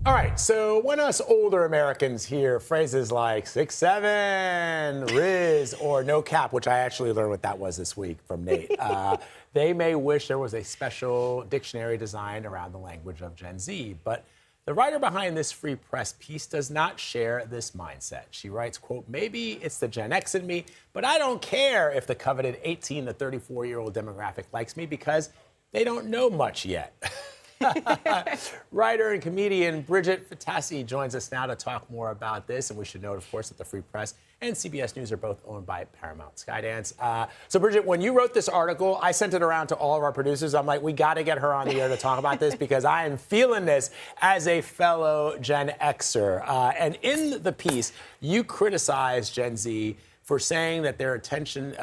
All right, so when us older Americans hear phrases like 6'7", Riz, or no cap, which I actually learned what that was this week from Nate, they may wish there was a special dictionary designed around the language of Gen Z. But the writer behind this Free Press piece does not share this mindset. She writes, quote, maybe it's the Gen X in me, but I don't care if the coveted 18 to 34-year-old demographic likes me because they don't know much yet. Writer and comedian Bridget Phetasy joins us now to talk more about this. And we should note, of course, that the Free Press and CBS News are both owned by Paramount Skydance. So, Bridget, when you wrote this article, I sent it around to all of our producers. I'm like, we got to get her on the air to talk about this because I am feeling this as a fellow Gen Xer. And in the piece, you criticize Gen Z for saying that their attention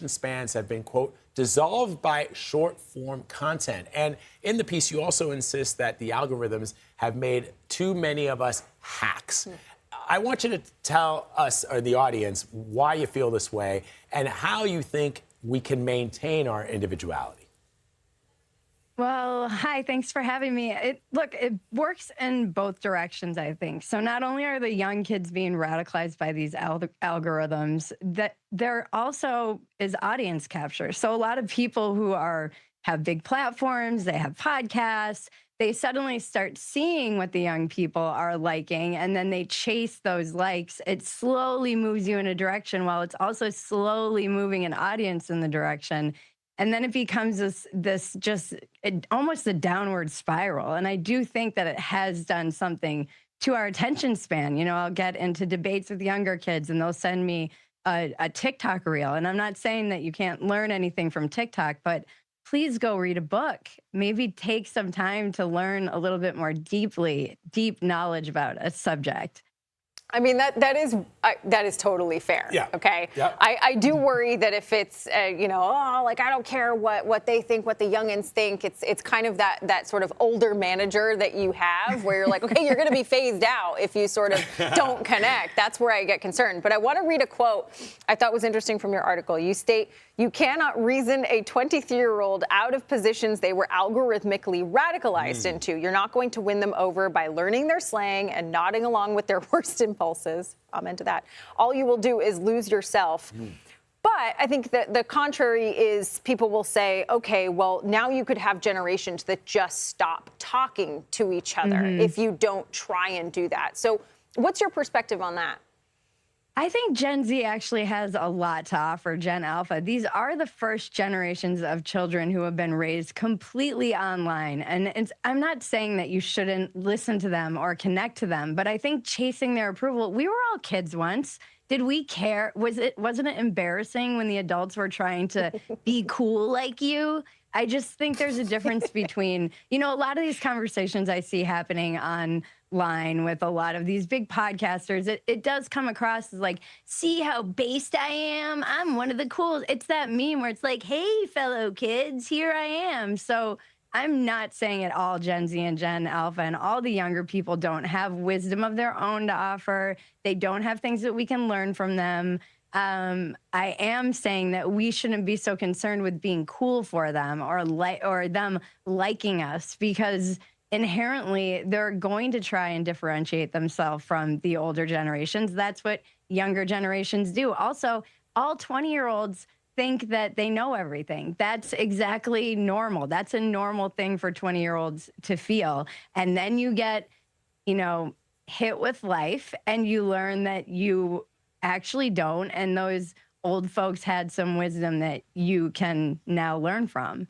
spans have been, quote, dissolved by short-form content. And in the piece, you also insist that the algorithms have made too many of us hacks. I want you to tell us, or the audience, why you feel this way and how you think we can maintain our individuality. Well, hi, thanks for having me. It works in both directions, I think. So not only are the young kids being radicalized by these algorithms, that there also is audience capture. So a lot of people who have big platforms, they have podcasts, they suddenly start seeing what the young people are liking, and then they chase those likes. It slowly moves you in a direction while it's also slowly moving an audience in the direction. And then it becomes almost a downward spiral. And I do think that it has done something to our attention span. You know, I'll get into debates with younger kids and they'll send me a TikTok reel. And I'm not saying that you can't learn anything from TikTok, but please go read a book. Maybe take some time to learn a little bit more deep knowledge about a subject. I mean, that is totally fair. Yeah. Okay. Yeah. I do worry that if it's I don't care what they think, what the youngins think. It's kind of that sort of older manager that you have where you're like, okay, you're going to be phased out if you sort of don't connect. That's where I get concerned. But I want to read a quote I thought was interesting from your article. You state, "You cannot reason a 23-year-old out of positions they were algorithmically radicalized into. You're not going to win them over by learning their slang and nodding along with their worst impulses." Amen to that. All you will do is lose yourself. But I think that the contrary is people will say, okay, well, now you could have generations that just stop talking to each other if you don't try and do that. So what's your perspective on that? I think Gen Z actually has a lot to offer Gen Alpha. These are the first generations of children who have been raised completely online. And I'm not saying that you shouldn't listen to them or connect to them, but I think chasing their approval, we were all kids once. Did we care? Wasn't it embarrassing when the adults were trying to be cool like you? I just think there's a difference between, a lot of these conversations I see happening online with a lot of these big podcasters, it does come across as like, see how based I am? I'm one of the cool. It's that meme where it's like, hey, fellow kids, here I am. So I'm not saying at all Gen Z and Gen Alpha and all the younger people don't have wisdom of their own to offer. They don't have things that we can learn from them. I am saying that we shouldn't be so concerned with being cool for them or them liking us, because inherently they're going to try and differentiate themselves from the older generations. That's what younger generations do. Also, all 20-year-olds think that they know everything. That's exactly normal. That's a normal thing for 20-year-olds to feel. And then you get, hit with life and you learn that you actually don't. And those old folks had some wisdom that you can now learn from.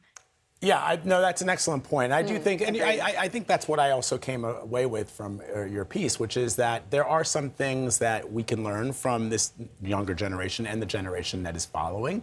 Yeah, no, that's an excellent point. I do think, and I think that's what I also came away with from your piece, which is that there are some things that we can learn from this younger generation and the generation that is following,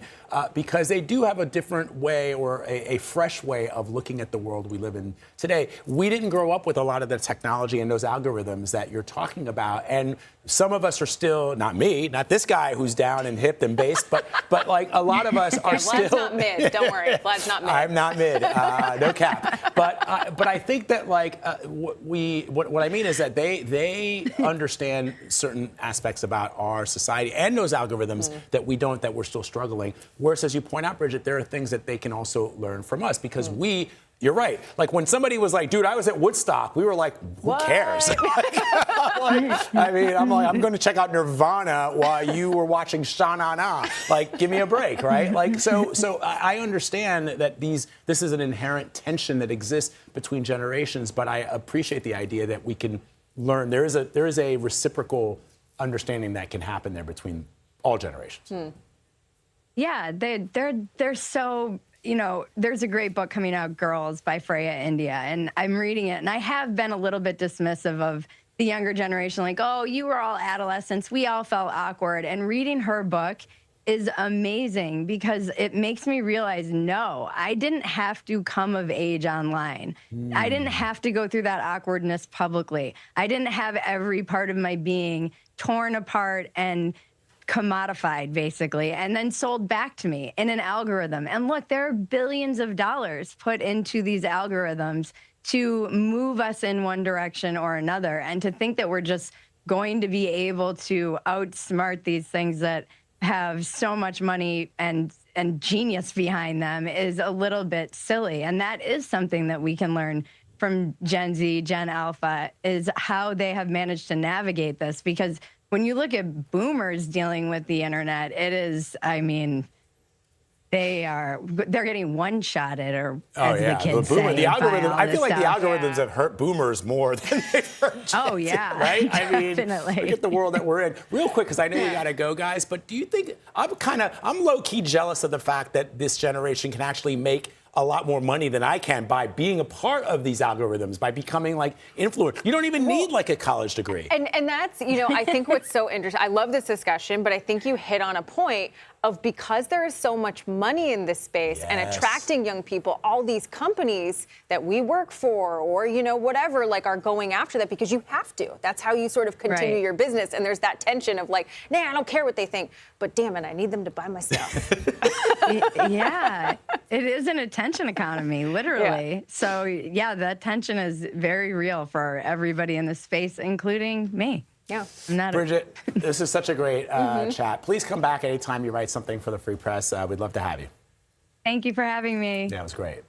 because they do have a different way or a fresh way of looking at the world we live in today. We didn't grow up with a lot of the technology and those algorithms that you're talking about, and some of us are still, not me, not this guy who's down and hip and based, but like a lot of us are still. Vlad's not mid. Don't worry, Vlad's not mid. I'm not mid. No cap. But I think that what I mean is that they understand certain aspects about our society and those algorithms that we don't, that we're still struggling. Whereas, as you point out, Bridget, there are things that they can also learn from us, because we You're right. Like when somebody was like, dude, I was at Woodstock, we were like, who cares? I'm going to check out Nirvana while you were watching Sha-Na-Na. Like, give me a break, right? Like, so I understand that this is an inherent tension that exists between generations, but I appreciate the idea that we can learn. There is a reciprocal understanding that can happen there between all generations. Yeah, they're so. There's a great book coming out, Girls by Freya India, and I'm reading it, and I have been a little bit dismissive of the younger generation, like, oh, you were all adolescents, we all felt awkward. And reading her book is amazing because it makes me realize, no, I didn't have to come of age online. I didn't have to go through that awkwardness publicly. I didn't have every part of my being torn apart and commodified, basically, and then sold back to me in an algorithm. And look, there are billions of dollars put into these algorithms to move us in one direction or another. And to think that we're just going to be able to outsmart these things that have so much money and genius behind them is a little bit silly. And that is something that we can learn from Gen Z, Gen Alpha, is how they have managed to navigate this. Because when you look at boomers dealing with the internet, it is, they're getting one-shotted, or as the kids say. The algorithm. I feel like the stuff. algorithms have hurt boomers more than they've hurt Gen Oh, Z, yeah. right? Definitely. Look at the world that we're in. Real quick, because I know you got to go, guys, but do you think, I'm low-key jealous of the fact that this generation can actually make a lot more money than I can by being a part of these algorithms, by becoming like influencers. You don't even need like a college degree. And that's, I think what's so interesting, I love this discussion, but I think you hit on a point of, because there is so much money in this space and attracting young people, all these companies that we work for, or, whatever, like, are going after that because you have to. That's how you sort of continue your business. And there's that tension of like, nah, I don't care what they think, but damn it, I need them to buy my stuff. Yeah, it is an attention economy, literally. Yeah. So, yeah, that tension is very real for everybody in this space, including me. Yeah. Bridget, this is such a great chat. Please come back anytime you write something for the Free Press. We'd love to have you. Thank you for having me. Yeah, it was great.